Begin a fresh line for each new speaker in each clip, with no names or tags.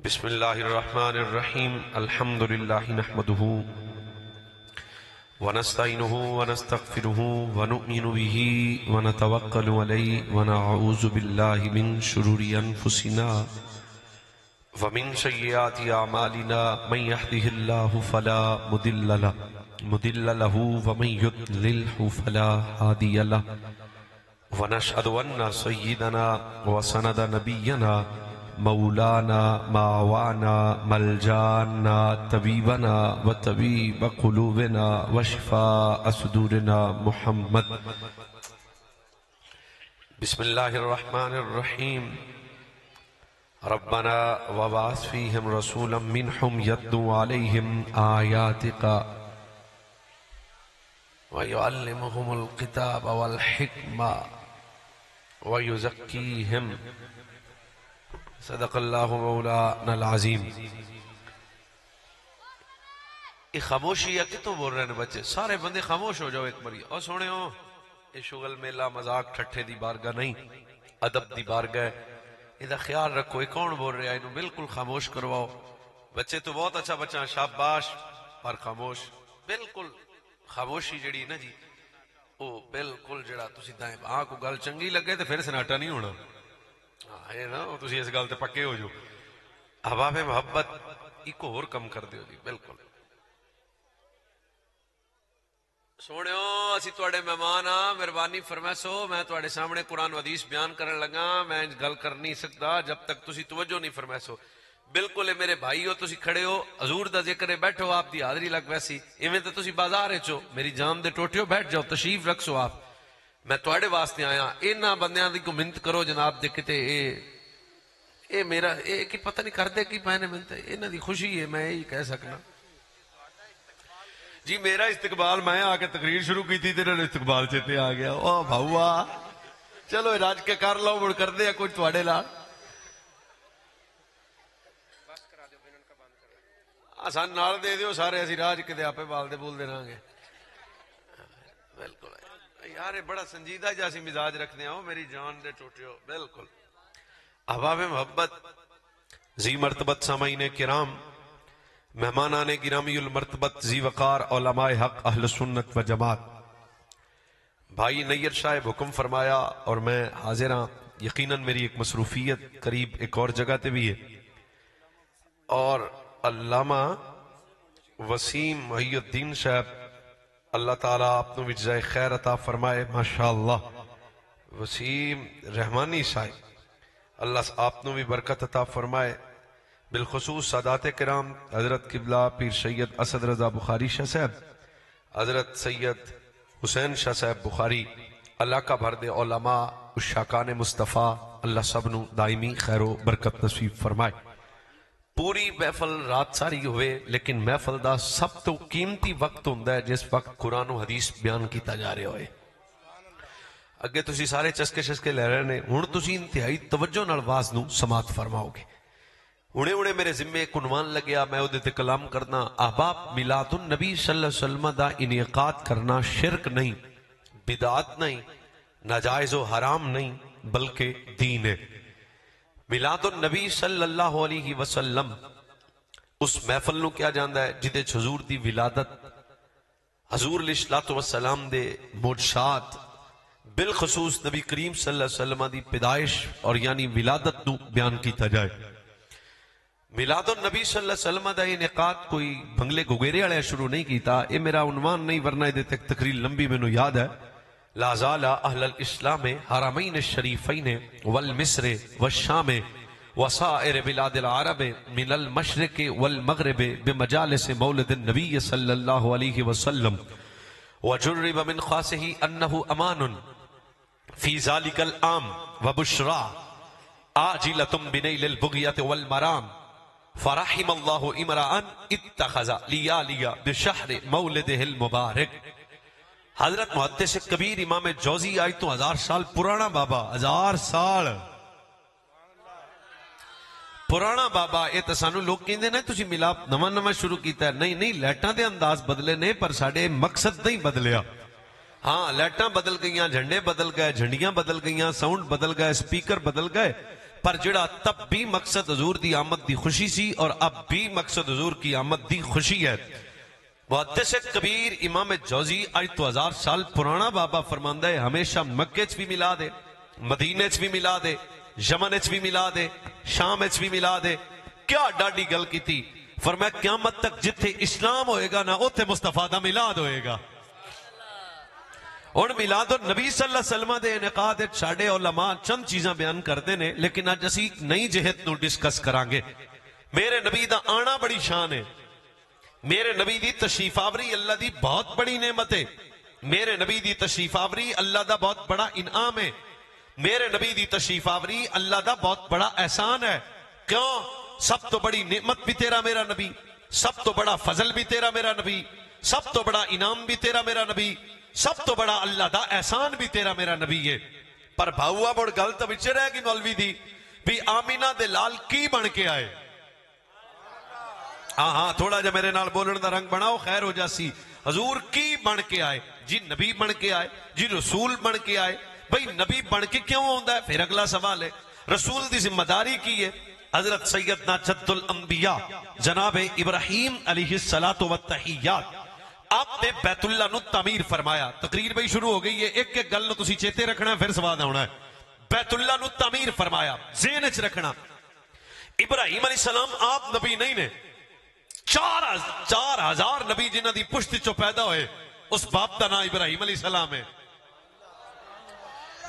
بسم اللہ الرحمن الرحیم الحمد للہ نحمده ونستعینه ونستغفره ونؤمن به ونتوکل علیہ ونعوذ باللہ من شرور انفسنا ومن سیئات اعمالنا من يهده الله فلا مضل له ومن يضلل فلا هادی له ونشهد ان سیدنا وسند نبینا مولانا معوانا ملجانا طبیبنا و طبیب قلوبنا و شفاء صدورنا محمد بسم اللہ الرحمن الرحیم ربنا وبعث فیہم رسولا منہم یتلو علیہم آیاتک ویعلمہم الکتاب والحکمہ ویزکیہم صدق اللہ مولانا العظیم۔ یہ خاموشی ہے کتوں بول رہے ہیں بچے؟ سارے بندے خاموش ہو جاؤ ایک باری۔ اور سونے ہو یہ شغل میلہ مذاق ٹھٹھے دی بارگاہ نہیں، ادب دی بارگاہ ہے، یہ خیال رکھو۔ یہ کون بول رہا ہے؟ انہوں بالکل خاموش کرواؤ۔ بچے تو بہت اچھا بچہ، شاباش، پر خاموش۔ بالکل خاموشی جڑی نا جی، وہ بالکل جڑا تسی دائیں آن کو گل چنگی لگے تو پھر سناٹا نہیں ہونا۔ تسی اس گل تے پکے ہو جو احباب محبت ایک اور کم کر دیو جی۔ بالکل سونےو اسی تواڈے مہمان ہاں، مہربانی فرمائسو میں تواڈے سامنے قرآن و حدیث بیان کرن لگا، میں گل کر نہیں سکتا جب تک تسی توجہ نہیں فرمائسو۔ بالکل میرے بھائی ہو، تسی کھڑے ہو، حضور دا ذکر ہے، بیٹھو، آپ دی حاضری لگ ویسی ایویں تے تسی بازار وچ ہو، میری جان دے ٹوٹیو بیٹھ جاؤ، تشریف رکھسو آپ۔ میں تواڈے واسطے آیا، انہاں بندیاں دی کو منت کرو جناب دے کتے اے میرا اے کی پتہ نہیں کردے کی پہنے منت، انہاں دی خوشی ہے، میں یہی کہہ سکنا جی۔ میرا استقبال میں آ کے تقریر شروع کی تھی، تیرے استقبال چیتے آ گیا۔ او بھاؤا چلو راج کے کر لو، مڑ کر دے کچھ تواڈے لا آسان نال دے دیو سارے، اسی راج کے دے آپے بال دے بول دے رہاں گے۔ بالکل یار بڑا سنجیدہ جیسی مزاج رکھنے ہو، میری جان دے ٹوٹیو۔ بالکل احباب محبت، ذی مرتبت سامعین کرام، مہمانان گرامی المرتبت، ذی وقار علماء حق اہل سنت و جماعت، بھائی نیر صاحب حکم فرمایا اور میں حاضر ہاں۔ یقیناً میری ایک مصروفیت قریب ایک اور جگہ تے بھی ہے، اور علامہ وسیم محی الدین صاحب اللہ تعالیٰ آپ نے وجزائے خیر عطا فرمائے، ماشاءاللہ۔ وسیم رحمانی صاحب اللہ آپ نے بھی برکت عطا فرمائے، بالخصوص سادات کرام حضرت قبلہ پیر سید اسد رضا بخاری شاہ صاحب، حضرت سید حسین شاہ صاحب بخاری، اللہ کا بھر دے علماء اشاقان مصطفیٰ، اللہ سب نو دائمی خیر و برکت نصیب فرمائے۔ پوری محفل رات ساری ہوئے، لیکن محفل دا سب تو قیمتی وقت ہوندہ ہے جس وقت قرآن و حدیث بیان کیتا جا رہے ہوئے۔ اگے تسی سارے چسکے شسکے لے رہے نے، ہن تسی انتہائی توجہ نال واز نو سماعت فرماؤ گے۔ ہنے میرے ذمے ایک عنوان لگیا، میں اودے تے کلام کرنا۔ احباب، میلاد النبی صلی اللہ علیہ وسلم دا انعقاد کرنا شرک نہیں، بدعت نہیں، ناجائز و حرام نہیں، بلکہ دین ہے۔ میلاد النبی صلی اللہ علیہ وسلم اس محفل نو کیا جاندا ہے جدے حضور دی ولادت، حضور علیہ الصلوۃ والسلام دے معجزات، بالخصوص نبی کریم صلی اللہ علیہ وسلم دی پیدائش اور یعنی ولادت نو بیان کیتا جائے۔ میلاد النبی صلی اللہ علیہ وسلم دا انعقاد کوئی بنگلے گگیرے والے شروع نہیں کیتا، اے میرا عنوان نہیں ورنہ دے تک تقریر لمبی مینوں یاد ہے۔ لا زال اہل الاسلام حرمین الشریفین والمصر والشام وسائر بلاد العرب من المشرق والمغرب بمجالس مولد النبی صلی اللہ علیہ وسلم، وجرب من خاصه انه امان فی ذلك العام وبشرا عاجلۃ بنیل البغیۃ والمرام، فرحم اللہ امرأ اتخذ لیالیہ بشہر مولدہ المبارک۔ حضرت محدث کبیر امام جوزی آئی تو 1000 سال پرانا بابا، 1000 سال پرانا بابا۔ اے تے سانو لوگ کہندے نے تسی ملاپ نواں شروع کیتا ہے، نہیں لائٹاں دے انداز بدلے نے پر ساڈے مقصد نہیں بدلیا۔ ہاں لائٹاں بدل گئیاں، جھنڈے بدل گئے، جھنڈیاں بدل گئیاں، ساؤنڈ بدل گئے، سپیکر بدل گئے، پر جڑا تب بھی مقصد حضور دی آمد دی خوشی سی اور اب بھی مقصد حضور کی آمد دی خوشی ہے. محدث کبیر امام جوزی آج تو 1000 سال پرانا بابا فرماندہ ہے ہمیشہ مکے چ بھی ملا دے، مدینے چ بھی ملا دے، یمن چ بھی ملا دے، شام چ بھی ملا دے. کیا ڈاڈی گل کی تھی؟ فرمایا قیامت تک جتھے اسلام ہوئے گا نا اوتھے مصطفیٰ دا میلاد ہوئے گا. اور میلاد النبی صلی اللہ علیہ وسلم دے انعقاد ساڈے علماء چند چیزاں بیان کرتے نے، لیکن اج اسی نئی جہت نو ڈسکس کران گے. میرے نبی دا آنا بڑی شان ہے، میرے نبی دی تشریف آوری اللہ دی بہت بڑی نعمت ہے، میرے نبی دی تشریف آوری اللہ دا بہت بڑا انعام ہے، میرے نبی دی تشریف آوری اللہ دا بہت بڑا احسان ہے. کیوں؟ سب تو بڑی نعمت بھی تیرا میرا نبی، سب تو بڑا فضل بھی تیرا میرا نبی، سب تو بڑا انعام بھی تیرا میرا نبی، سب تو بڑا اللہ دا احسان بھی تیرا میرا نبی ہے. پر بھاؤا بڑھ گل تو بچے رہ گی مولوی دی بھی آمینہ دے لال کی بن کے آئے. ہاں تھوڑا جا میرے نال بولن دا رنگ بناؤ خیر ہو جاسی. حضور کی بن کے آئے؟ جی نبی بن کے آئے، جی رسول بن کے آئے. بھئی نبی بن کے کیوں ہوندہ ہے؟ پھر اگلا سوال ہے رسول دی ذمہ داری کی ہے. حضرت سیدنا جد الانبیاء جناب ابراہیم علیہ الصلوۃ والتحیات آپ نے بیت اللہ نو تعمیر فرمایا. تقریر بھئی شروع ہو گئی ہے، ایک ایک گل نو تسی چیتے رکھنا ہے پھر سواد ہونا ہے. بیت اللہ نو تعمیر فرمایا، ذہن وچ رکھنا. ابراہیم علیہ السلام آپ نبی نہیں نے، 4000 نبی جنہ دی پشت چو پیدا ہوئے اس باپ دا نام ابراہیم علیہ السلام ہے.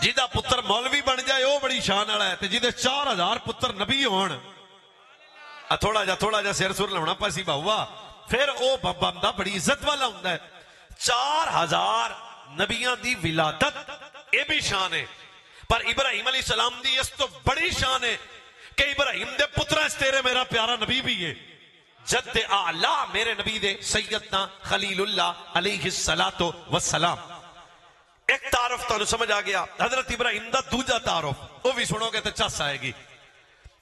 جیدہ پتر مولوی بن جائے وہ بڑی شان والا ہے، جیدے 4000 پتر نبی ہون. تھوڑا جا سر سر لونا پاسی باہوا پھر او بندہ بڑی عزت والا ہوندہ ہے. 4000 نبیان دی ولادت اے بھی شان ہے. پر ابراہیم علیہ السلام دی اس تو بڑی شان ہے کہ ابراہیم دے پترہ اس تیرے میرا پیارا نبی بھی ہے. جد اعلیٰ میرے نبی دے سیدنا خلیل اللہ علیہ السلام. ایک تعارف تو سمجھ آ گیا. حضرت ابراہیم دا دوجا تعارف وہ بھی سنو گے تو چس آئے گی.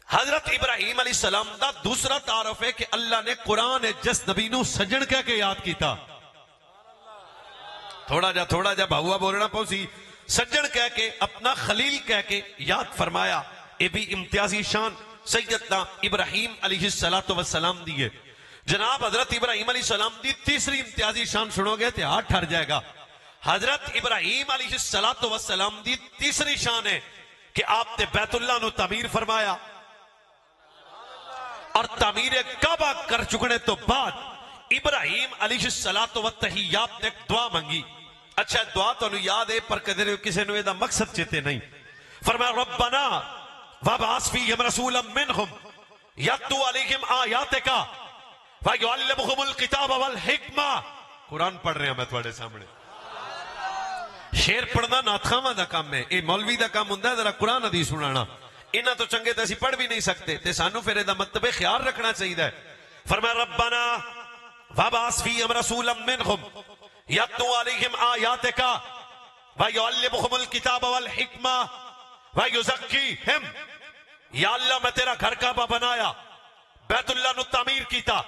حضرت ابراہیم علیہ السلام دا دوسرا تعارف ہے کہ اللہ نے قرآن جس نبی نو سجن کہہ کے یاد کیتا. تھوڑا جا بھاؤا بولنا پوسی. سجن کہہ کے اپنا خلیل کہہ کے یاد فرمایا. اے بھی امتیازی شان سیدنا ابراہیم علیہ السلام دیئے. جناب حضرت ابراہیم علیہ السلام دی تیسری امتیازی شان سنو گے تو ہاتھ ٹھر جائے گا. حضرت ابراہیم علیہ السلام دی تیسری شان ہے کہ آپ نے بیت اللہ نو تعمیر فرمایا اور تعمیر کعبہ کر چکنے تو بعد ابراہیم علیہ السلام نے دعا مانگی. اچھا دعا تو یاد ہے پر کسی نے دا مقصد چیتے نہیں. فرمایا ربنا وابعث فیہم رسولا منہم یتلو علیہم آیاتک ویعلمہم الکتاب والحکمہ. قرآن پڑھ رہے ہیں میں تھوڑے سامنے. شیر پڑھنا ناتخواں دا کام ہے، یہ مولوی دا کام ہوندہ ہے ذرا قرآن حدیث سنانا. انہاں تو چنگے تے اسی پڑھ بھی نہیں سکتے تے سانو پھر دا مطلب خیال رکھنا چاہیے. فرمایا ربنا وابعث فیہم رسولا منہم یتلو علیہم آیاتک ویعلمہم الکتاب والحکمہ ویزکیہم. یا اللہ میں تیرا گھر کعبہ بنایا، بیت اللہ نو تعمیر کیتا.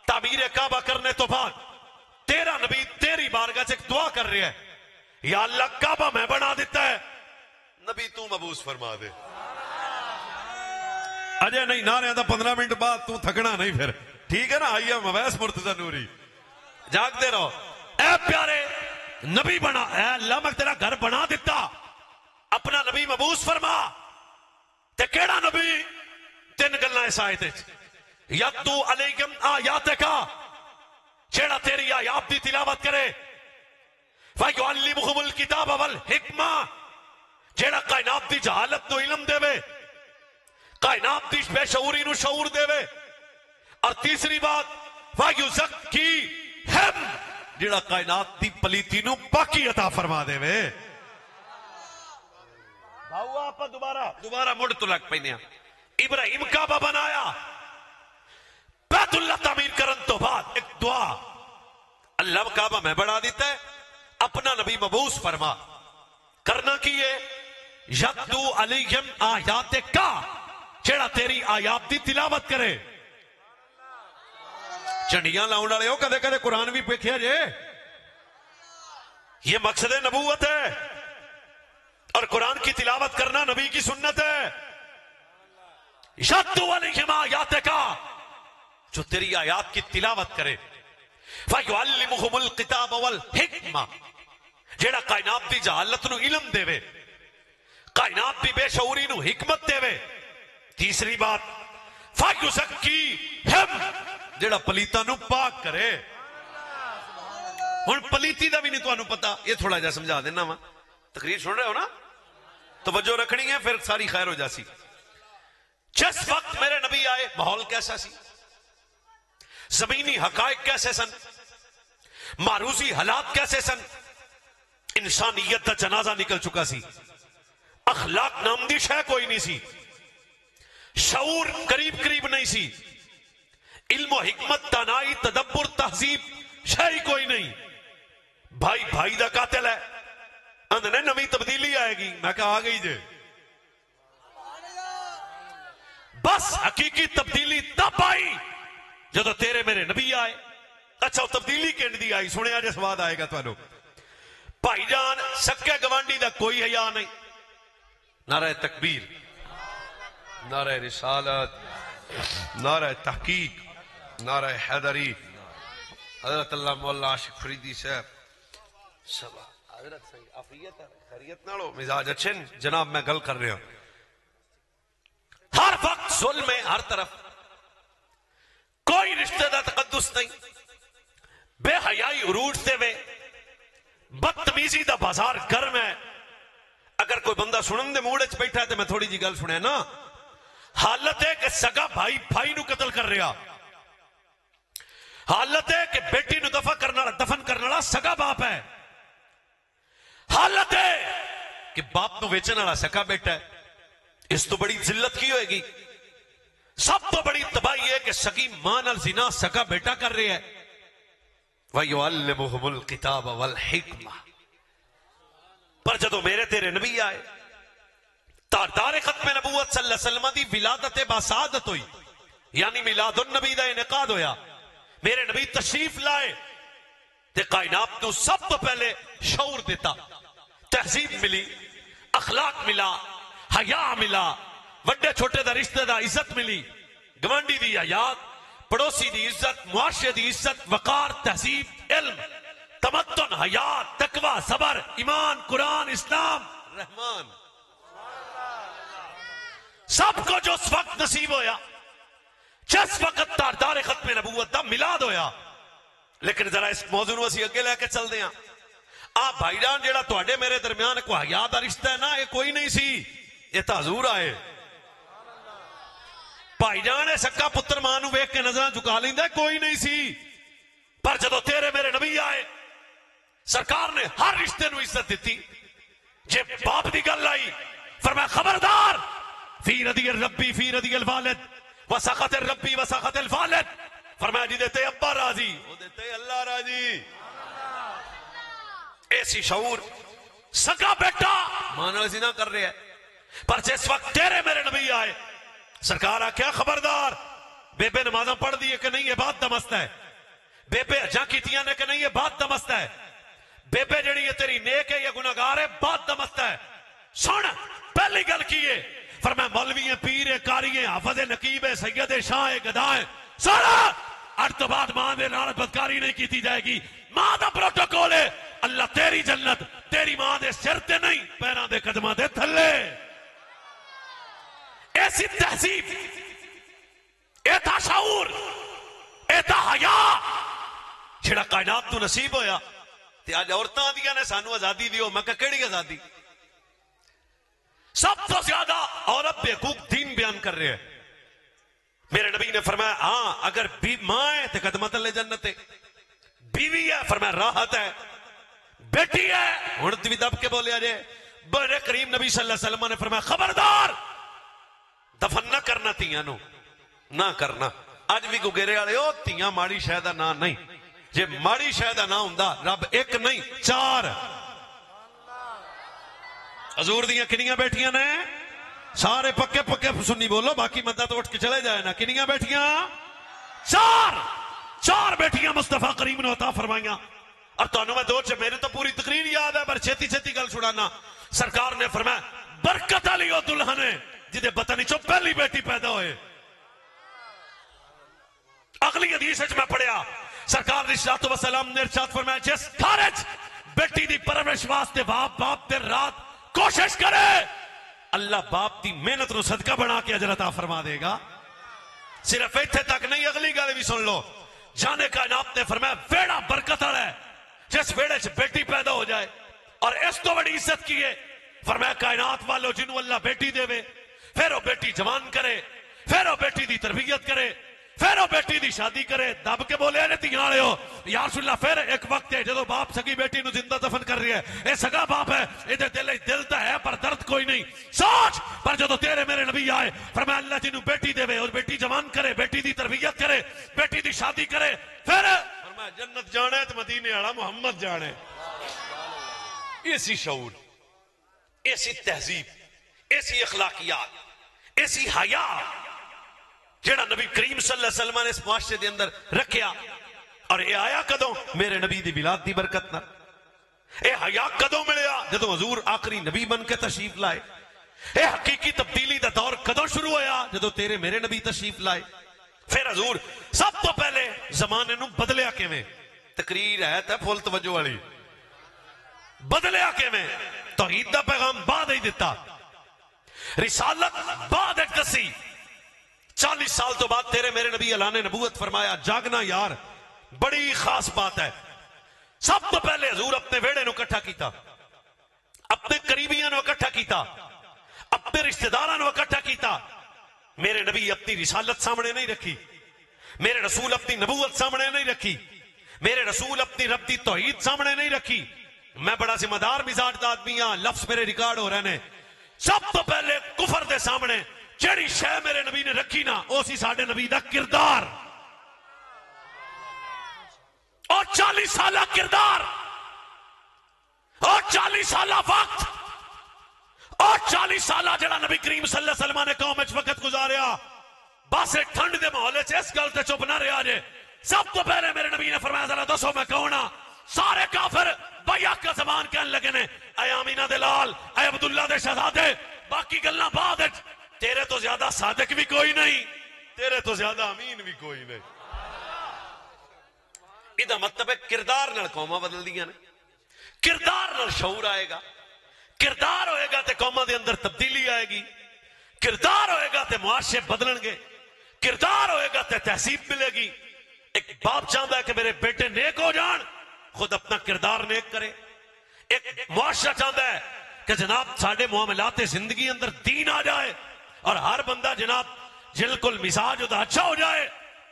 تعمیر کعبہ کرنے تو بعد تیرا نبی تیری بارگاہ سے ایک دعا کر رہے ہیں، یا اللہ کعبہ میں بنا دیتا ہے، نبی تو مبوس فرما دے. اجے نہیں نعرے دا 15 منٹ بعد تو تھکنا نہیں پھر ٹھیک ہے نا. آئیے مویس مرتضی نوری جاگ دے رہو. اے پیارے نبی بنا، اے اللہ میں تیرا گھر بنا دیتا، اپنا نبی مبوس فرما. تے کیڑا نبی؟ 3 گلنا اس آیت وچ. یتلو علیہم آیاتک جیڑا تیری آیات دی تلاوت کرے، ویعلمہم الکتاب والحکمہ جیڑا کائنات دی جہالت نو علم دے وے، کائنات دی بے شعوری نو شعور دے وے. اور تیسری بات ویزکیہم جیڑا کائنات دی پلیتی نو پاکی عطا فرما دے وے. بھاؤا آپ دوبارہ مڑ تو لگ پہنیا. ابراہیم کعبہ بنایا، بیت اللہ تعمیر کرن تو بعد ایک دعا، اللہ کعبہ میں بنا دیتا ہے، اپنا نبی مبوس فرما. کرنا کیے یتلو علیہم آیاتک جیڑا تیری آیات دی تلاوت کرے. چنڈیاں لاؤن والے ہو کدے کدے قرآن بھی پیکھیا جے. یہ مقصد نبوت ہے اور قرآن کی تلاوت کرنا نبی کی سنت ہے. یتلو علیہم آیاتک، جو تیری آیات کی تلاوت کرے، فیعلمہم الکتاب والحکمہ، جیڑا کائنات دی جہالت نو علم دے وے، کائنات دی بے شعوری نو حکمت دے وے۔ تیسری بات فیزکیہم، جیڑا پلیتا نو پاک کرے۔ ہن پلیتی دا بھی نہیں تو انو پتا، یہ تھوڑا جا سمجھا دینا وا، تقریر سن رہے ہو نا، توجہ رکھنی ہے پھر ساری خیر ہو جاسی۔ جس وقت میرے نبی آئے ماحول کیسا سی، زمینی حقائق کیسے سن، معروضی حالات کیسے سن، انسانیت دا جنازہ نکل چکا سی، اخلاق نام دی شے کوئی نہیں سی، شعور قریب قریب نہیں سی، علم و حکمت دانائی تدبر تہذیب شے ہی کوئی نہیں۔ بھائی بھائی دا قاتل ہے، اندنے نوی تبدیلی آئے گی، میں کہا آ گئی جے، بس حقیقی تبدیلی تب آئی جدو تیرے میرے نبی آئے۔ اچھا وہ تبدیلی کینڈ دی آئی، سنے آجے سواد آئے گا تو انو۔ بھائی جان سکے گوانڈی دا کوئی حیا نہیں، نعرہ تکبیر، نعرہ رسالت، نعرہ تحقیق، نعرہ حیدری، حضرت اللہ مولا عاشق فریدی صاحب سبا حضرت صحیح عافیت ہے، خیریت نالو مزاج اچھے جناب، میں گل کر رہا ہوں۔ ہر وقت ظلم ہے ہر طرف، کوئی رشتہ دا تقدس نہیں، بے حیائی عروج دے وے، بدتمیزی دا بازار گرم ہے۔ اگر کوئی بندہ سنن دے موڑے چ بیٹھا ہے تو میں تھوڑی جی گل سنے نا، حالت ہے کہ سگا بھائی بھائی نو قتل کر رہا، حالت ہے کہ بیٹی نو دفن کرنا والا سگا باپ ہے، حالت ہے کہ باپ نو ویچن والا سگا بیٹا ہے۔ اس تو بڑی ذلت کی ہوئے گی؟ سب تو بڑی تباہی ہے کہ سگی ماں نال زنا سگا بیٹا کر رہے ہے۔ وَيُعَلِّمُهُمُ الْكِتَابَ وَالْحِکْمَةَ، پر جدو میرے تیرے نبی آئے، تاردار ختم نبوت صلی اللہ علیہ وسلم دی ولادت باسعادت ہوئی، یعنی میلاد النبی دا انعقاد ہویا، میرے نبی تشریف لائے تے کائنات نو سب تو پہلے شعور دیتا، تہذیب ملی، اخلاق ملا، حیا ملا، وڈے چھوٹے دا رشتہ دا عزت ملی، گوانڈی دی حیات، پڑوسی دی عزت، معاشرے دی عزت، وقار، تہذیب، علم، تمدن، حیات، تقوی، صبر، ایمان، قرآن، اسلام، رحمان، سب کو جو اس وقت نصیب ہویا، جس وقت تاردار ختم نبوت دا میلاد ہویا۔ لیکن ذرا اس موضوع نو اسی اگے لے کے چل دیاں، آپ بھائی جان جیڑا تواڈے میرے درمیان کو حیا دا رشتہ ہے نا، یہ کوئی نہیں سی، یہ تا حضور آئے۔ بھائی جان ہے سکا پتر ماں نو ویکھ کے نظراں جھکا لیندا، کوئی نہیں سی، پر جدو تیرے میرے نبی آئے سرکار نے ہر رشتے نو عزت دیتی۔ جے باپ دی گل آئی فرمایا خبردار، فی رضی الربی فی رضی الوالد وسخط الربی وسخط الوالد، فرمایا جی دیتے ابا راضی وہ دیتے اللہ راضی۔ ایسی شعور، سکا بیٹا مانا زنا کر رہے ہیں، پر جس وقت تیرے میرے نبی آئے سرکار آکھیا خبردار، بے بے نمازاں پڑھ دیئے کہ نہیں یہ بات دمست ہے، بے بے حجاں کیتیاں نے کہ نہیں یہ بات دمست ہے، بے بے جڑی یہ تیری نیک ہے یا گناہگار ہے بات دمست ہے۔ سن پہلی گل کیے، فرمایا مولوی ہیں، پیر ہیں، کاری ہیں، حافظ نقیب ہیں، سید شاہ ہیں، گدا ہیں، سارا اج تو بعد ماں دے نال بدکاری نہیں کیتی جائے گی، ماں دا پروٹوکول ہے، اللہ تیری جنت تیری ماں دے سر تے نہیں پیراں دے قدماں دے تھلے۔ ایسی تہذیب، ایتا شعور، ایتا حیا جڑا کائنات تو نصیب ہویا۔ تے آج عورتاں دیاں نے سانو آزادی دیو، میں کہا کیڑی آزادی؟ سب تو زیادہ عورت بے حقوق دین بیان کر رہے ہیں۔ میرے نبی نے فرمایا ہاں اگر ماں ہے تو قدمہ تلے جنت ہے، بیوی ہے فرمایا راحت ہے، بیٹی ہے ہن بھی دب کے بولیا جے۔ بڑے کریم نبی صلی اللہ علیہ وسلم نے فرمایا خبردار، دفن نہ کرنا تیاں نو، نہ کرنا۔ اج بھی گگیرے والے او تیاں ماڑی شے دا نام نہیں، جے ماڑی شے دا نام ہوندا رب ایک نہیں چار۔ حضور دیاں کنیاں بیٹھیاں نے؟ سارے پکے پکے سنی بولو، باقی مدد تو اٹھ کے چلے جائے نا۔ کنیاں بیٹھیاں؟ چار بیٹیاں مصطفیٰ کریم نے عطا فرمائیاں۔ اور تو انہوں میں دو میرے تو پوری تقریر یاد ہے پر چھتی چھتی گل چھڑانا۔ سرکار نے فرمایا برکت علی و دلہنے جدے پتہ نہیں چو پہلی بیٹی پیدا ہوئے. اگلی حدیث میں پڑھیا سرکار علیہ الصلوۃ والسلام نے ارشاد فرمایا جس گھر بیٹی دی پرورش واسطے باپ دیر رات کوشش کرے اللہ باپ دی محنت نو صدقہ بنا کے اجر عطا فرما دے گا. صرف ایتھے تک نہیں اگلی گل بھی سن لو. جانے کائنات نے فرمایا ویڑا برکت والا ہے جس ویڑے سے بیٹی پیدا ہو جائے. اور اس تو بڑی عزت کی ہے فرمایا کائنات والو جنہوں اللہ بیٹی دے وے پھر وہ بیٹی جوان کرے پھر وہ بیٹی دی تربیت کرے پھر وہ بیٹی دی شادی کرے. دب کے بولے نے تیاں والے ہو یا رسول اللہ. پھر ایک وقت ہے جدو باپ سگی بیٹی نو زندہ دفن کر رہی ہے. اے سگا باپ ہے یہ دل تو ہے پر درد کوئی نہیں. سوچ پر جدو تیرے میرے نبی آئے فرمایا اللہ جنہوں بیٹی دے اور بیٹی جوان کرے بیٹی دی تربیت کرے بیٹی دی شادی کرے پھر فرمایا جنت جانے تو مدینے والا محمد جانے. ایسی شعور ایسی تہذیب ایسی اخلاقیات ایسی حیا جیڑا نبی کریم صلی اللہ علیہ وسلم نے اس معاشرے دے اندر رکھیا. اور اے آیا کدوں میرے نبی دی ولادت دی برکت نہ. اے حیا کدوں ملیا جدوں حضور آخری نبی بن کے تشریف لائے. اے حقیقی تبدیلی دا دور کدوں شروع ہویا جدوں تیرے میرے نبی تشریف لائے. پھر حضور سب تو پہلے زمانے نو بدلیا کیویں. تقریر ہے تے فل توجہ والی. بدلیا کیویں توحید دا پیغام بعد ہی دیتا رسالت بعد ایک دسی. 40 سال تو بعد تیرے میرے نبی اللہ نے نبوت فرمایا. جاگنا یار بڑی خاص بات ہے. سب تو پہلے حضور اپنے ویڑے نو اکٹھا کیتا اپنے قریبیاں نو اکٹھا کیتا اپنے رشتہ داراں نو اکٹھا کیتا. میرے نبی اپنی رسالت سامنے نہیں رکھی. میرے رسول اپنی نبوت سامنے نہیں رکھی. میرے رسول اپنی رب دی توحید سامنے نہیں رکھی. میں بڑا ذمہ دار مزاج دا آدمی ہاں. لفظ میرے ریکارڈ ہو رہے ہیں. سب تو پہلے کفر دے سامنے جیڑی شے میرے نبی نے رکھی نا او سی ساڈے نبی دا کردار. اور 40 سالہ کردار اور 40 سالہ وقت اور 40 سالہ جڑا نبی کریم صلی اللہ علیہ وسلم نے قوم وچ وقت گزاریا. بس ٹھنڈ دے ماحول چ اس گل تے چپ نہ رہا جے. سب تو پہلے میرے نبی نے فرمایا ذرا دسو میں کون ہاں. سارے کافر بیک کا زبان کہنے لگے نے اے آمینہ دے لال اے عبداللہ دے شہزادے. باقی گلاں بعد تیرے تو زیادہ صادق بھی کوئی نہیں تیرے تو زیادہ امین بھی کوئی نہیں. یہ مطلب ہے کردار نال قوماں بدل دیاں نے. کردار نال شعور آئے گا. کردار ہوئے گا تے قوماں دے اندر تبدیلی آئے گی. کردار ہوئے گا تے معاشرے بدلن گے. کردار ہوئے گا تے تہذیب ملے گی. ایک باپ چاہتا ہے کہ میرے بیٹے نیک ہو جان خود اپنا کردار نیک کرے. ایک معاشرہ چاہتا ہے کہ جناب ساڑھے معاملات زندگی اندر دین آ جائے اور ہر بندہ جناب جلکل مزاج ہوتا اچھا ہو جائے.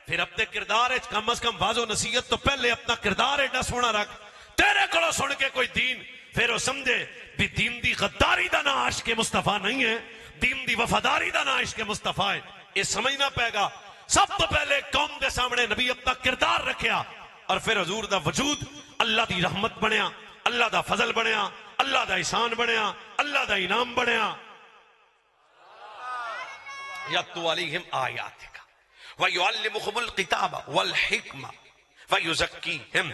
پھر اپنے کردار کم از کم باز و نصیحت تو پہلے اپنا کردار ایڈا سونا رکھ. تیرے کو سن کے کوئی دین پھر وہ سمجھے بھی دین دی غداری دا نا عاشق مصطفیٰ نہیں ہے. دین دی وفاداری دا نا عاشق مصطفیٰ ہے. یہ سمجھنا پائے گا. سب تو پہلے قوم دے سامنے نبی اپنا کردار رکھیا اور پھر حضور دا وجود اللہ دی رحمت بنیا اللہ دا فضل بنیا اللہ دا احسان بنیا اللہ دا انعام بنیا. یتلو علیہم آیاتک ویعلمہم الکتاب والحکمہ ویزکیہم.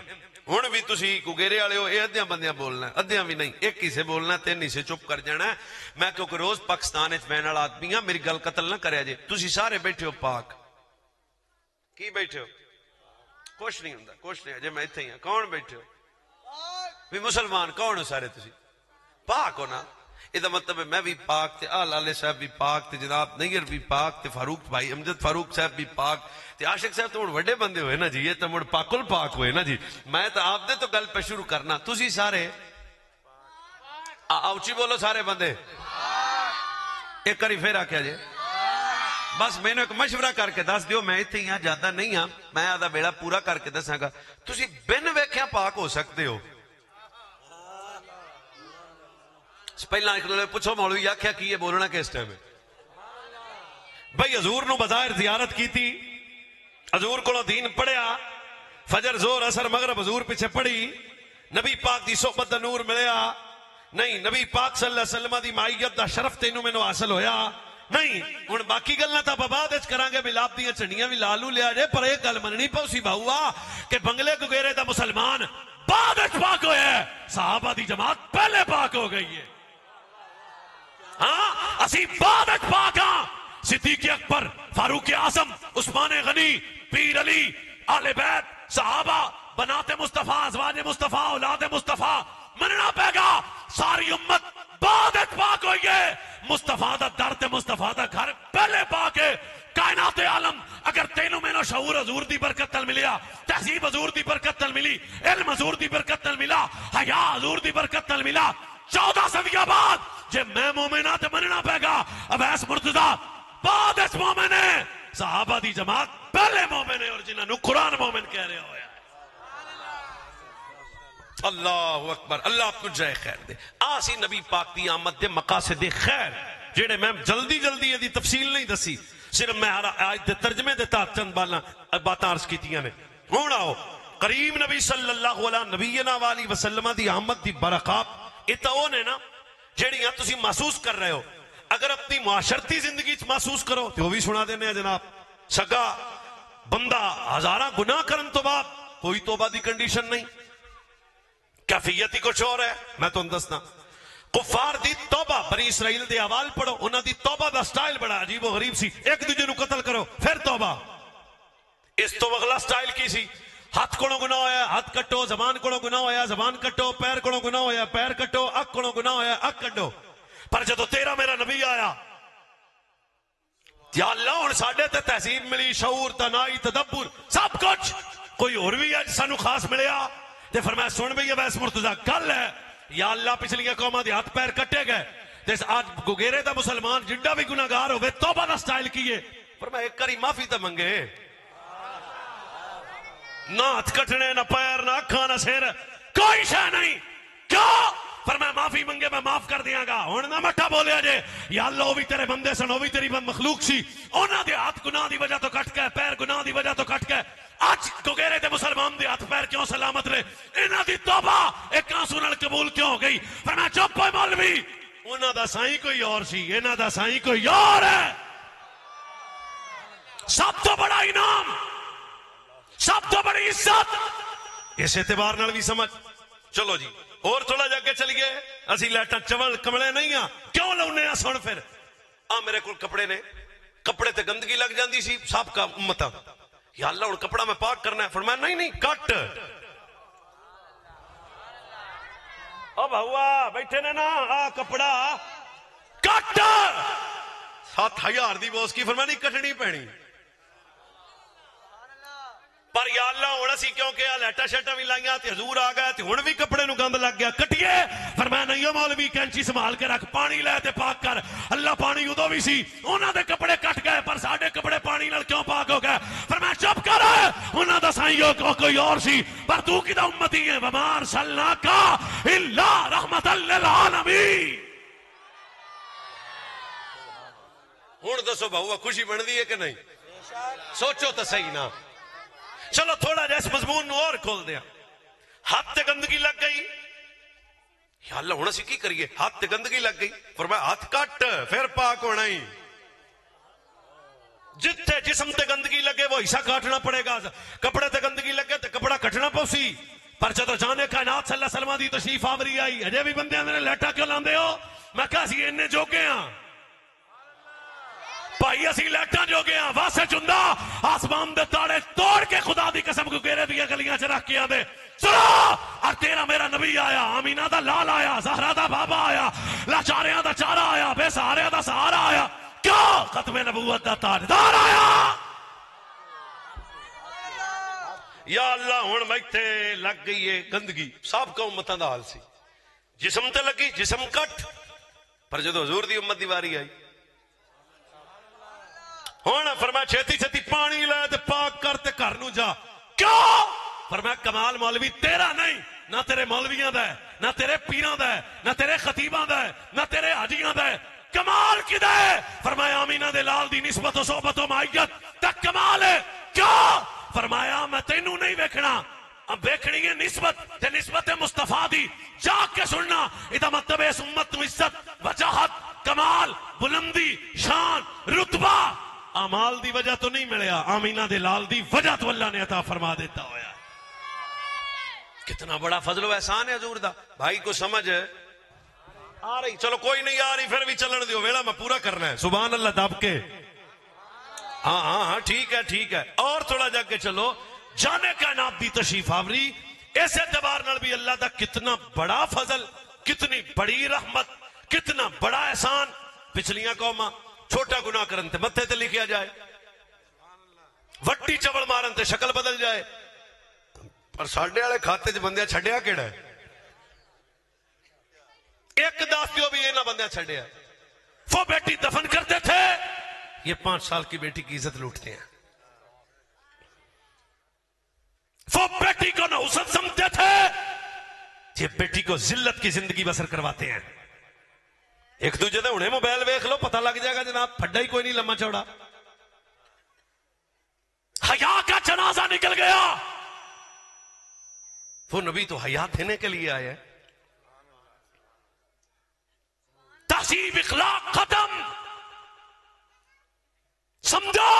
ہن بھی تسی کو گیرے والے ہو. یہ ادھیاں بندیاں بولنا ہے ادھیاں بھی نہیں ایک ہی سے بولنا ہے 3 ہی سے چپ کر جانا ہے. میں کیونکہ روز پاکستان وچ بہن والا آدمی ہاں میری گل قتل نہ کریا جے. تسی سارے بیٹھے ہو پاک کی بیٹھے ہو کچھ نہیں ہوندا کچھ نہیں. جے میں ایتھے ہی ہاں کون بیٹھے ہو بھی مسلمان کون ہو سارے تسی پاک ہو نا. یہ مطلب ہے میں بھی پاک تے آل علیہ صاحب بھی پاک تے جناب نیر بھی پاک تے فاروق بھائی امجد فاروق صاحب بھی پاک تے عاشق صاحب تو مڑ وڈے بندے ہوئے نا جی. یہ تو مڑ پاکل پاک ہوئے نا جی. میں تو آپ دے تو گل پہ شروع کرنا. تسی سارے اچھی بولو سارے بندے ایک کری پھر آکھیا جے. بس میں نے ایک مشورہ کر کے دس دیو. میں اتنے ہی ہاں زیادہ نہیں ہاں. میں آدھا بیڑا پورا کر کے دساں گا. تسی بن ویکھیا پاک ہو سکتے ہو. پہلا ایک دولے پوچھو مولوی آکھیا کی یہ بولنا کس ٹائم ہے بھئی. حضور نو بظاہر زیارت کی تھی حضور کو دین پڑھیا فجر زور اثر مغرب حضور پیچھے پڑھی. نبی پاک دی صحبت دا نور ملیا نہیں. نبی پاک صلی اللہ علیہ وسلم دی معیت دا شرف تینوں میں نو حاصل ہویا نہیں. ہن باقی گلنا تا بعد وچ کرانگے ملاب دیاں چنڈیاں بھی لالو لیا جے. پر ایک گل مننی پوسی بہوا کہ بنگلے کو گیرے دا مسلمان بعد وچ پاک ہویا ہے. صحابہ دی جماعت پہلے پاک ہو گئی ہے. ہاں اسی بعد پاک ہاں صدیق اکبر، فاروق اعظم، عثمان غنی، پیر علی، آل بیت، صحابہ، بنات مصطفیٰ، ازواج مصطفیٰ، اولاد مصطفیٰ، مننا پے گا ساری امت بعد پاک ہوئی ہے. مصطفیٰ دا در تے مصطفیٰ دا گھر پہلے پاک ہے. کائنات عالم اگر تینوں میں نو شعور حضور دی برکت نال ملیا، تہذیب حضور دی برکت نال ملی، علم حضور دی برکت نال ملا، حیا حضور دی برکت نال ملا، 14 صدیاں بعد جے میں مومن ہاں تے مننا پے گا اویس مرتضیٰ بعد اس مومن ہے. صحابہ دی جماعت پہلے مومن ہے اور جنہاں نو قرآن مومن کہہ رہے ہویا. اللہ اکبر. اللہ آپ کو جائے خیر دے. آسی نبی پاک دی آمد دے مقاصد خیر جیڑے میں جلدی یہ دی تفصیل نہیں دسی، صرف میں آج دے ترجمے دے تحت چند باتاں عرض کیتیاں نے. ہون آؤ کریم نبی صلی اللہ علیہ نبینا والی وسلم دی آمد دی برکات اتاؤ نے نا جیڑیاں تسی محسوس کر رہے ہو. اگر اپنی معاشرتی زندگی محسوس کرو تو وہ بھی سنا دینے ہیں جناب. سگا بندہ ہزاراں گناہ کرن تو بعد کوئی توبہ دی کنڈیشن نہیں، کیفیت ہی کچھ اور ہے. میں تو دسنا کفار دی توبہ، بنی اسرائیل دے حوال پڑھو، انہاں دی توبہ دا سٹائل بڑا عجیب و غریب سی. ایک دوجے نو قتل کرو پھر توبہ. اس تو اگلا سٹائل کی سی، ہاتھ کوڑوں گناہ ہویا ہاتھ کٹو، زبان کوڑوں گناہ ہویا زبان کٹو، پیر کوڑوں گناہ ہویا پیر کٹو، اک کوڑوں گناہ ہویا اک کٹو. پر جدو تیرا میرا نبی آیا، یا اللہ ہن ساڈے تے تہذیب ملی، شعور، تنائی، تدبر سب کچھ. کوئی اور بھی اج سانو خاص ملیا تے فرمایا سن بھئی اویس مرتضیٰ گل ہے یا اللہ پچھلی قوماں دے ہاتھ پیر کٹے گئے تے آج گگیرے دا مسلمان جڈا بھی گناہگار ہوے توبہ دا سٹائل کیے. فرمایا ایک کری معافی تے منگے، نہ ہاتھ کٹنے نہ پیر نہ اکھاں نہ سر کوئی شے نہیں. کیوں؟ فرمایا معافی منگے میں معاف کر دیاں گا. ہن نہ مٹھا بولیا جے یا اللہ وہ بھی تیرے بندے سن، وہ بھی تیری مخلوق سی، انہاں دے ہاتھ گناہ دی وجہ تو کٹ گئے، پیر گناہ دی وجہ تو کٹ گئے. آج گگیرے دے مسلمان دے ہاتھ پیر کیوں سلامت رہے؟ انہاں دی توبہ ایک آنسو نال قبول کیوں ہو گئی؟ فرمایا چپ ہوئے مولوی، انہاں دا سائیں کوئی اور سی، انہاں دا سائیں کوئی اور ہے. سب تو بڑا انعام، سب تو بڑی عزت اس اعتبار نال بھی سمجھ. چلو جی اور تھوڑا جا کے چلیے. اسی لیٹا چول کملے نہیں ہاں، کیوں لاؤنے ہاں؟ سن پھر میرے کول کپڑے نے، کپڑے تے گندگی لگ جاندی سی سب کا امتاں، یا اللہ ہن کپڑا میں پاک کرنا ہے. فرمایا نہیں کٹ. اب ہوا بیٹھے نے نا آ کپڑا کٹ 7,000 دی بوس کی. فرمایا نہیں کٹنی پینی. پر یا اللہ ہن اسی کیونکہ لیٹا شیٹا بھی لائیاں تے حضور آ گئے تے ہن بھی کپڑے نو گند لگ گیا، کٹیے. فرمایا نہیں مولوی کینچی سنبھال کے رکھ، پانی لے تے پاک کر. اللہ پانی ادو بھی سی، انہاں دے کپڑے کٹ گئے پر ساڈے کپڑے پانی نال کیوں پاک ہو گئے؟ فرمایا چپ کر، انہاں دا سائیں کوئی اور سی پر تو کدا امتی ہے. وما ارسلناک الا رحمۃ للعالمین. ہن دسو بہوا خوشی بندی ہے کہ نہیں؟ سوچو تو صحیح نا. چلو تھوڑا جا اس مضمون نو اور کھول دیا. ہاتھ تے گندگی لگ گئی، یا اللہ ہن اسی کی کریے؟ ہاتھ تے گندگی لگ گئی. فرمایا ہاتھ کٹ پھر پاک ہونا ہی. جتھے جسم تے گندگی لگے وہ حصہ کاٹنا پڑے گا. کپڑے تے گندگی لگے تے کپڑا کٹنا پوسی. پر جدو جانے کائنات صلی اللہ علیہ وسلم دی تشریف آوری آئی، اجے بھی بندے نے لیٹا کیوں لاندے ہو؟ میں کہا سی انہیں جوگے ہاں بھائی، اسی لیٹاں جو گیا واسے چندہ آسمان دے تاڑے توڑ کے خدا دی قسم کو گیرے دیا گلیاں چ رکھ کے آدھے چلو. اور تیرا میرا نبی آیا، آمینہ دا لال آیا، زہرا دا بابا آیا، لاچاریاں دا چارہ آیا، بے سہاریاں دا سہارا آیا، کیوں؟ ختم نبوت دا تاجدار آیا. یا اللہ ہن میتھے لگ گئی ہے گندگی. سب کا امتاں دا حال سی، جسم تے لگی جسم کٹ. پر جدو حضور دی امت دی واری آئی ہونا فرمایا چھتی چھتی پانی لے تے پاک کر تے گھر نو جا. کیوں؟ فرمایا کمال مولوی تیرا نہیں، نہ تیرے مولویاں دا ہے، نہ تیرے پیراں دا ہے، نہ تیرے خطیباں دا ہے، نہ تیرے حاجیاں دا ہے. کمال کدا ہے؟ فرمایا آمینہ دے لال دی نسبت و صحبت و معیت تک کمال ہے. کیوں؟ فرمایا میں تینوں نہیں ویکھنا، اب ویکھنی ہے نسبت تے نسبت مصطفیٰ دی. جا کے سننا ادا مطلب اس امت نو عزت وجاہت کمال بلندی شان رتبہ اعمال دی وجہ تو نہیں ملیا، آمینہ دے لال دی وجہ تو اللہ نے عطا فرما دیتا ہویا. کتنا بڑا فضل و احسان ہے حضور دا. بھائی کو سمجھ آ رہی چلو کوئی نہیں آ رہی پھر بھی چلن دیو ویلا میں پورا کرنا ہے سبحان اللہ دب کے ہاں ہاں ہاں ٹھیک ہے اور تھوڑا جا کے چلو جانے کائنات دی تشریف آوری اس اعتبار نال بھی اللہ دا کتنا بڑا فضل کتنی بڑی رحمت کتنا بڑا احسان پچھلیاں قوماں چھوٹا گناہ کرن تے متھے تے لکھیا جائے وٹی چوڑ مارن تے شکل بدل جائے پر ساڈے والے کھاتے چ بندیا چھڈیا کیڑا ہے ایک دس دیو بھی یہ نہ بندیا چھڈیا وہ بیٹی دفن کرتے تھے یہ 5 سال کی بیٹی کی عزت لوٹتے ہیں وہ بیٹی کو نحوست سمجھتے تھے یہ بیٹی کو ذلت کی زندگی بسر کرواتے ہیں ایک دوجے دے انہیں موبائل ویکھ لو پتہ لگ جائے گا جناب پھڈا ہی کوئی نہیں لمبا چوڑا حیا کا جنازہ نکل گیا وہ نبی تو حیا دینے کے لیے آئے تہذیب اخلاق ختم سمجھو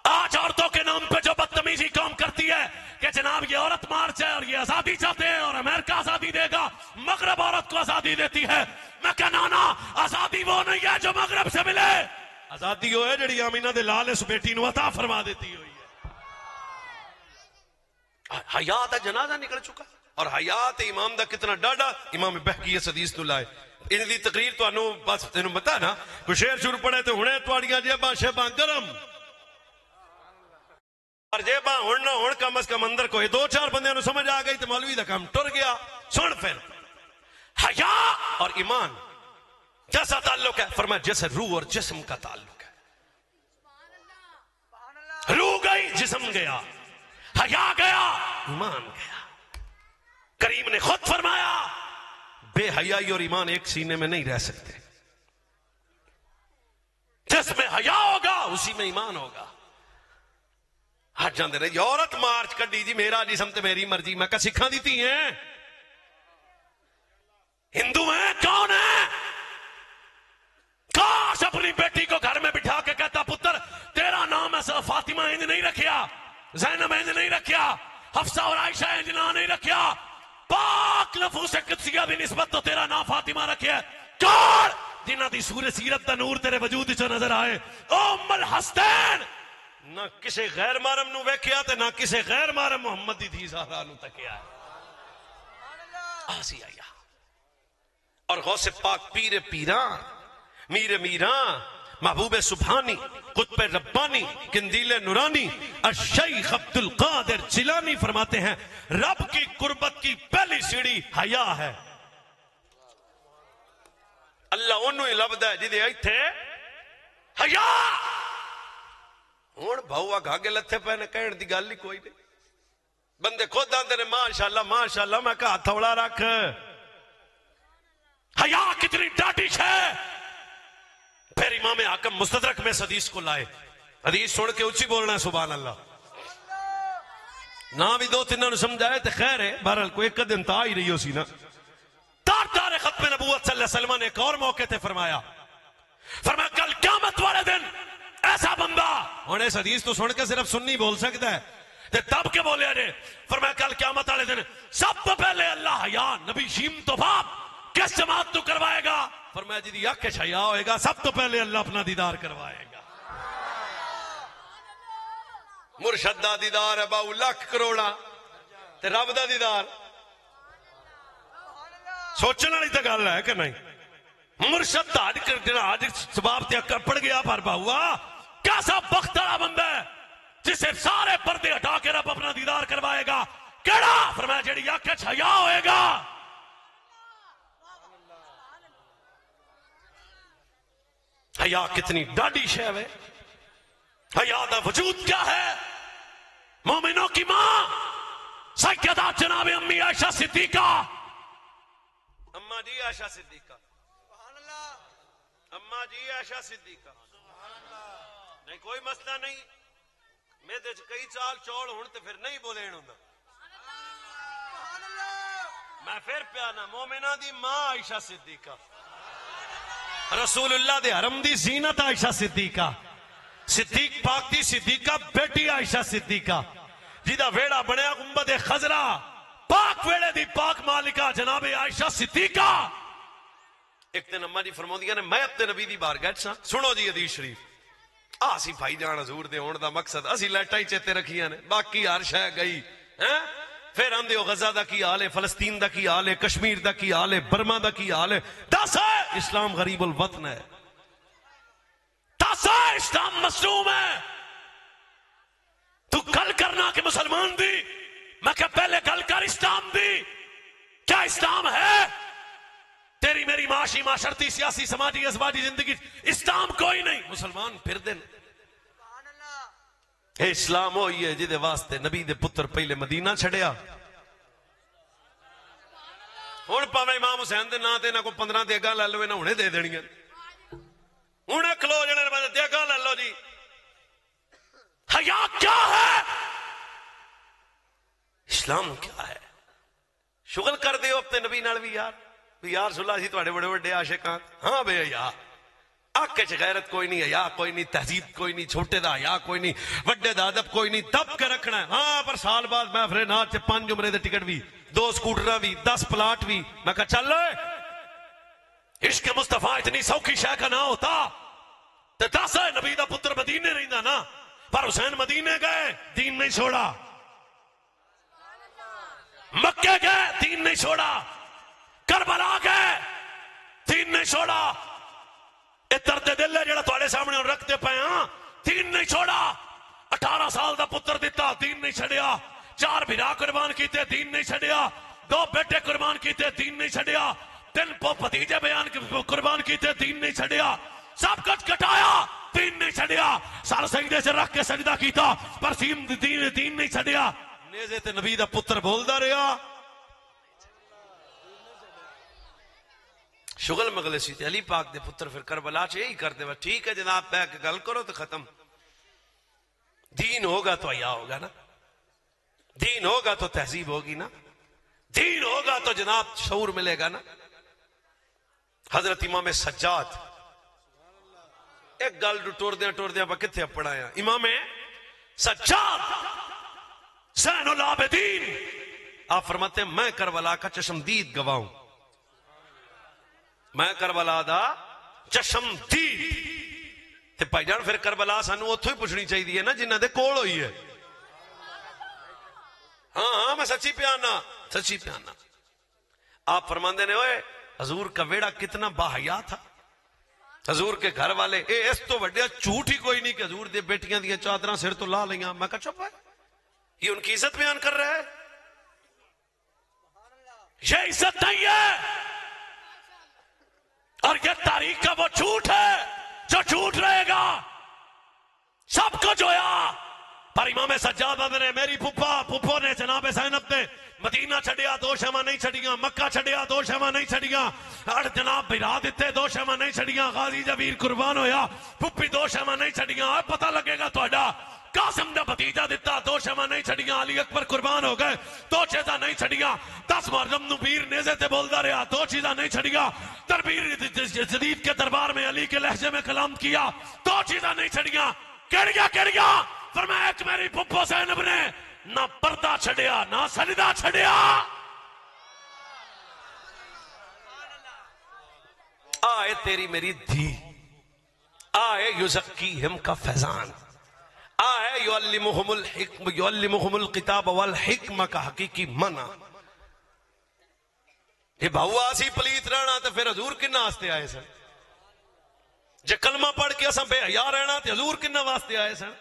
آج عورتوں کے نام پہ جو بدتمیزی کام کرتی ہے کہ جناب یہ عورت مارچ ہے اور یہ آزادی چاہتے ہیں اور امریکہ آزادی دے گا مغرب عورت کو آزادی دیتی ہے میں کہنا نا آزادی وہ نہیں ہے جو مغرب سے ملے آزادی وہ ہے جڑی آمینہ دے لال اس بیٹی نو عطا فرما دیتی ہوئی ہے حیات جنازہ نکل چکا اور حیات امام دا کتنا ڈاڈا امام بہقی اس حدیث تو لائے ان دی تقریر تو انو بس تینوں بتا نا کوئی شعر شروع پڑے تو ہنے تواڑیاں جیباں شیباں گرم اور جیباں ہننا ہن کم از کم اندر کوئی 2-4 بندیاں نو سمجھ آ گئی تو مولوی دا کام ٹر گیا سن پھر حیا اور ایمان جیسا تعلق ہے فرمایا جیسے روح اور جسم کا تعلق ہے روح گئی جسم گیا حیا گیا ایمان گیا کریم نے خود فرمایا بے حیائی اور ایمان ایک سینے میں نہیں رہ سکتے جس میں حیا ہوگا اسی میں ایمان ہوگا ہاتھ جاندے رہے عورت مارچ کر دیجی میرا جسم تے میری مرضی میں کہا سکھا دیتی ہیں ہندو ہیں کون ہے کاش اپنی بیٹی کو گھر میں بٹھا کے کہتا پتر تیرا نام ایسا فاطمہ انج نہیں رکھیا زینب انج نہیں رکھیا حفصہ اور عائشہ انج نہیں رکھیا پاک نفوس قدسیہ دی نسبت تو تیرا نام فاطمہ رکھے کون جنہ دی سور سیرت دا نور تیرے وجود چو نظر آئے ام الحسنین نہ کسے غیر محرم نو ویکھیا تے نہ کسے غیر محرم محمد دی تھی زہرا نو تکیا ہے آسی آیا اور غوث پاک پیر پیران میر میران محبوب سبحانی قطب ربانی قندیل نورانی الشیخ عبد القادر جیلانی فرماتے ہیں رب کی قربت کی پہلی سیڑھی حیا ہے اللہ انہوں ہی لبدا ہے جدے آئی تھے حیا ہون بھاؤا گھاگے لتھے پہنے کہن دی گالی کوئی نہیں بندے خود آندے نے ماشاءاللہ میں کہا تھوڑا رکھ حیا کتنی ڈاٹش ہے پھر امام حاکم مستدرک میں اس حدیث کو لائے حدیث سن کے اچھی بولنا ہے سبحان اللہ نہ بھی 2-3 نے سمجھائے تو خیر ہے بہرحال کوئی ایک دن تا ہی رہی ہو سی نا تار ختم نبوت صلی اللہ علیہ وسلم نے ایک اور موقع تے فرمایا کل قیامت والے دن ایسا بندہ اور اس حدیث تو سن کے صرف سننی بول سکتا ہے تے تب کے بولے نے فرمایا کل قیامت والے دن سب تو پہلے اللہ حیا نبی شیم تو باپ کس جماعت تو کروائے گا فرمایا جی یا کہ حیا ہوئے گا سب تو پہلے اللہ اپنا دیدار کروائے گا مرشد دا دیدار ہے باؤ لاکھ کروڑا تے رب دا دیدار سوچنا نہیں تو گل ہے کہ نہیں مرشد دا آج سباب تے اکر پڑ گیا پر باؤا کیسا بخت والا بندہ ہے جسے سارے پردے ہٹا کے رب اپنا دیدار کروائے گا کیڑا فرمایا جڑی یا کہ حیا ہوئے گا حیا کتنی ڈاڈی شے ہے حیا دا وجود کیا ہے مومنوں کی ماں سیدہ جناب امی عائشہ صدیقہ اماں جی عائشہ صدیقہ اماں جی عائشہ صدیقہ نہیں کوئی مسئلہ نہیں میں دے کئی چال چوڑ ہون تے پھر نہیں بولے ہوندا میں پھر پیانا مومنہ دی ماں عائشہ صدیقہ رسول اللہ دے حرم دی زینت عائشہ صدیقہ صدیق پاک دی صدیقہ بیٹی عائشہ صدیقہ جیدہ ویڑا بنیا گنبد خضرا پاک ویڑے دی پاک مالکہ جناب عائشہ صدیقہ ایک دن اما جی فرماؤندیاں نے میں اپنے نبی دی بارگاہ سا سنو جی حدیث شریف سی بھائی جان حضور دے ہون دا مقصد اسی لائٹاں ہی چیتے رکھیاں نے باقی ہر شے گئی ہیں پھر آندے ہو غزہ دا کی حال ہے فلسطین دا کی حال ہے کشمیر دا کی حال ہے برما دا کی حال ہے دس ہے اسلام غریب الوطن ہے دس ہے اسلام مظلوم ہے تو گل کرنا کہ مسلمان دی میں کہ پہلے گل کر اسلام دی کیا اسلام ہے تیری میری معاشی معاشرتی سیاسی سماجی ازواجی زندگی اسلام کوئی نہیں مسلمان پھر دن اے اسلام ہوئی ہے جدے واسطے نبی دے پتر پہلے مدینہ چھڑیا ہون پاوے امام حسین دے نا تے نہ کو 15 دیگاں لے لو نہ ہنے دے دینیاں ہنے کھلو جڑے نے دیگاں لے لو جی حیا کیا ہے اسلام کیا ہے شغل کر دیو اپنے نبی نال بھی یار رسول اللہ سی تواڈے بڑے بڑے عاشقاں ہاں بے حیا اک وچ غیرت کوئی نہیں حیا کوئی نہیں تہذیب کوئی نہیں چھوٹے دا حیا کوئی نہیں وڈے دا ادب کوئی نہیں دب کے رکھنا ہے ہاں پر سال بعد محفل نات چ 5 عمرے دے ٹکٹ بھی 2 سکوٹراں بھی 10 پلاٹ بھی میں کہا چل عشق مصطفیٰ اتنی سوکھی شے کا نہ ہوتا تے دس ہے نبی دا پتر مدینے رہندا نا پر حسین مدینے گئے دین نہیں چھوڑا مکے گئے دین نہیں چھوڑا کربلا گئے دین نہیں چھوڑا اے درد دل ہے جڑا تواڈے سامنے رکھتے پے ہاں دین نہیں چھوڑا 18 سال دا پتر دیتا دین نہیں چھڑیا 4 بھرا قربان کیتے دین نہیں چھڑیا 2 بیٹے قربان کیتے دین نہیں چھڑیا 3 بھتیجے بیان قربان کیتے دین نہیں چھڑیا سب کچھ کٹایا دین نہیں چھڑیا سر سجدے سے رکھ کے سجدہ کیتا پر دین نہیں چھڑیا نیزے تے نبی دا پتر بولدا رہیا شغل مغلے سی تے علی پاک دے پتر پھر کربلا چ یہی کر دے وا ٹھیک ہے جناب پہ کے گل کرو تو ختم دین ہوگا تو حیا ہوگا نا دین ہوگا تو تہذیب ہوگی نا دین ہوگا تو جناب شعور ملے گا نا حضرت امام سجاد ایک گل ٹور دیاں پا کتھے پڑھایا امام سجاد زین العابدین آپ فرماتے ہیں میں کربلا کا چشمدید گواہ ہوں میں کربلا دا چشمدید تے بھائی جان پھر کربلا سانو اتھوں ہی پوچھنی چاہیے نا جنہ دے کول ہوئی ہے ہاں میں سچی پیانا آپ فرماندے نے ہوئے حضور کا ویڑا کتنا باحیا تھا حضور کے گھر والے اس تو وڈیا جھوٹ ہی کوئی نہیں کہ حضور دے بیٹیاں دیا چادراں سر تو لا لیاں میں کہا چپ ہے یہ ان کی عزت بیان کر رہا ہے یہ عزت نہیں ہے اور یہ تاریخ کا وہ جھوٹ ہے جو جھوٹ رہے گا سب کو جویا پر امام سجاد نے میری پھپھو نے جناب زینب نے مدینہ چھڑیا 2 شمع نہیں چھڑیاں مکہ چھڑیا 2 شمع نہیں چھڑیاں اور جناب بھرا دیتے 2 شمع نہیں چھڑیاں غازی جبیر قربان ہویا پھپھی 2 شمع نہیں چھڑیاں پتہ لگے گا تہاڈا قاسم دا بھتیجا دیتا 2 شمع نہیں چھڑیاں علی اکبر قربان ہو گئے 2 چیزاں نہیں چھڑیاں 10 محرم نو پیر نیزے تے بولدا رہیا 2 چیزاں نہیں چھڑیاں تربیر جدید کے دربار میں علی کے لہجے میں کلام کیا 2 چیزاں نہیں چھڑیاں کیڑیاں فرمایا ایک میری پھپھو زینب نے نہ پردہ چھڑیا نہ سجدہ چھڑیا آئے تیری میری دھی آئے یزکیہم کا فیضان آئے یعلمہم الکتاب والحکمہ کا حقیقی منع یہ بہو آسی پلیت رہنا تو پھر حضور کنہ واسطے آئے سن جے کلمہ پڑھ کے اساں بے حیا رہنا تو حضور کنہ واسطے آئے سن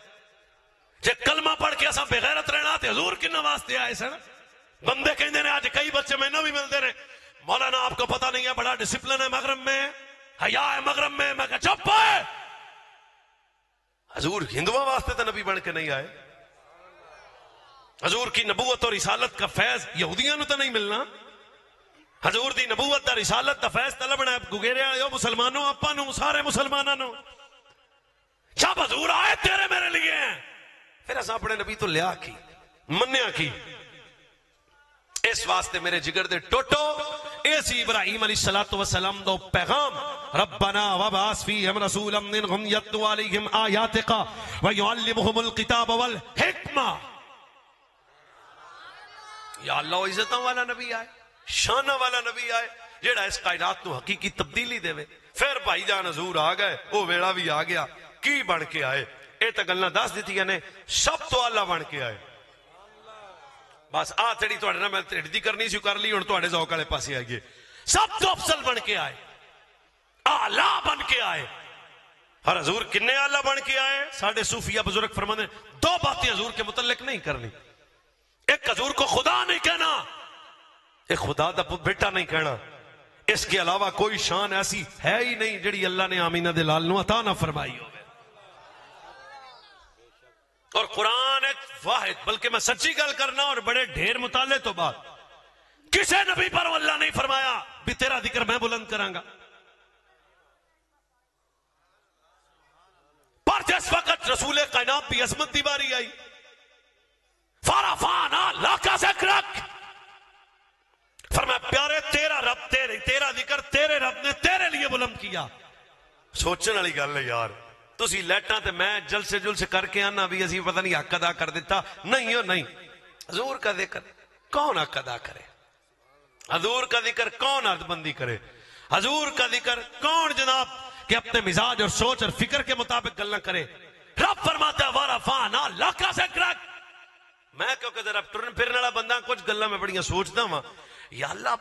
جے کلمہ پڑھ کے اساں بے غیرت رہنا تو حضور کنہ واسطے آئے سن بندے کہندے نے آج کئی بچے میں نہ بھی ملتے نے مولانا آپ کو پتہ نہیں ہے بڑا ڈسپلن ہے مغرب میں حیا ہے مغرب میں میں کہا چپ ہے حضور ہندوؤں واسطے تو نبی بن کے نہیں آئے حضور کی نبوت اور رسالت کا فیض یہودیاں نو تو نہیں ملنا حضور دی نبوت دا رسالت دا فیض طلبنا گگیرے آئے ہو مسلمانوں اپا نو سارے مسلمانوں نو جب حضور آئے تیرے میرے لیے ہیں پھر ایسا اپنے نبی تو لیا کی منیا کی اس واسطے میرے جگر دے ٹوٹو ایسی ابراہیم علیہ السلام دو پیغام ربنا وبعث فیہم رسولا منہم یتلو علیہم آیاتک ویعلمہم الکتاب والحکمہ یا اللہ عزتوں والا نبی آئے شانہ والا نبی آئے جیڑا اس کائنات نو حقیقی تبدیلی دے. پھر بھائی جان حضور آ گئے, وہ ویلا بھی آ گیا. کی بن کے آئے؟ یہ تو گلاں دس دیتی نے, سب تو آلہ بن کے آئے. بس آ تیڑی تھوڑے نہ میں تیڑی کرنی سی کر لی, ہوں تھوڑے ذوق والے پاسے آئیے. سب تو افضل بن کے آئے, آلہ بن کے آئے. اور حضور کنے آلہ بن کے آئے؟ ساڑھے صوفیہ بزرگ فرماتے ہیں دو باتیں حضور کے متعلق نہیں کرنی. ایک حضور کو خدا نہیں کہنا, ایک خدا دا بیٹا نہیں کہنا. اس کے علاوہ کوئی شان ایسی ہے ہی نہیں جڑی اللہ نے آمینہ دے لال نو عطا نہ فرمائی ہوئے. اور قرآن ایک واحد, بلکہ میں سچی گل کرنا اور بڑے ڈھیر مطالعے تو بعد, کسے نبی پر اللہ نہیں فرمایا بھی تیرا ذکر میں بلند کروں گا. پر جس وقت رسول کائنات بھی عظمت دی باری آئی, فارفانا لاکا ذکرک, فرمایا پیارے تیرا رب تیرا ذکر تیرے رب نے تیرے لیے بلند کیا. سوچنے والی گل ہے یار. تسی لیٹاں تے میں جلسے کر کے آنا بھی اسی پتہ نہیں حق ادا کر دیتا. نہیں ہو نہیں, حضور کا ذکر کون حق ادا کرے؟ حضور کا ذکر کون عرض بندی کرے؟ حضور کا ذکر کون جناب کہ اپنے مزاج اور سوچ اور فکر کے مطابق گل نہ کرے؟ رب فرماتا ہے وَرَفَعْنَا لَكَ ذِكْرَكَ. میں کیونکہ ذرا ٹرن پھرنے والا بندہ, کچھ گلاں میں بڑیاں سوچتا ہوں, یا اللہ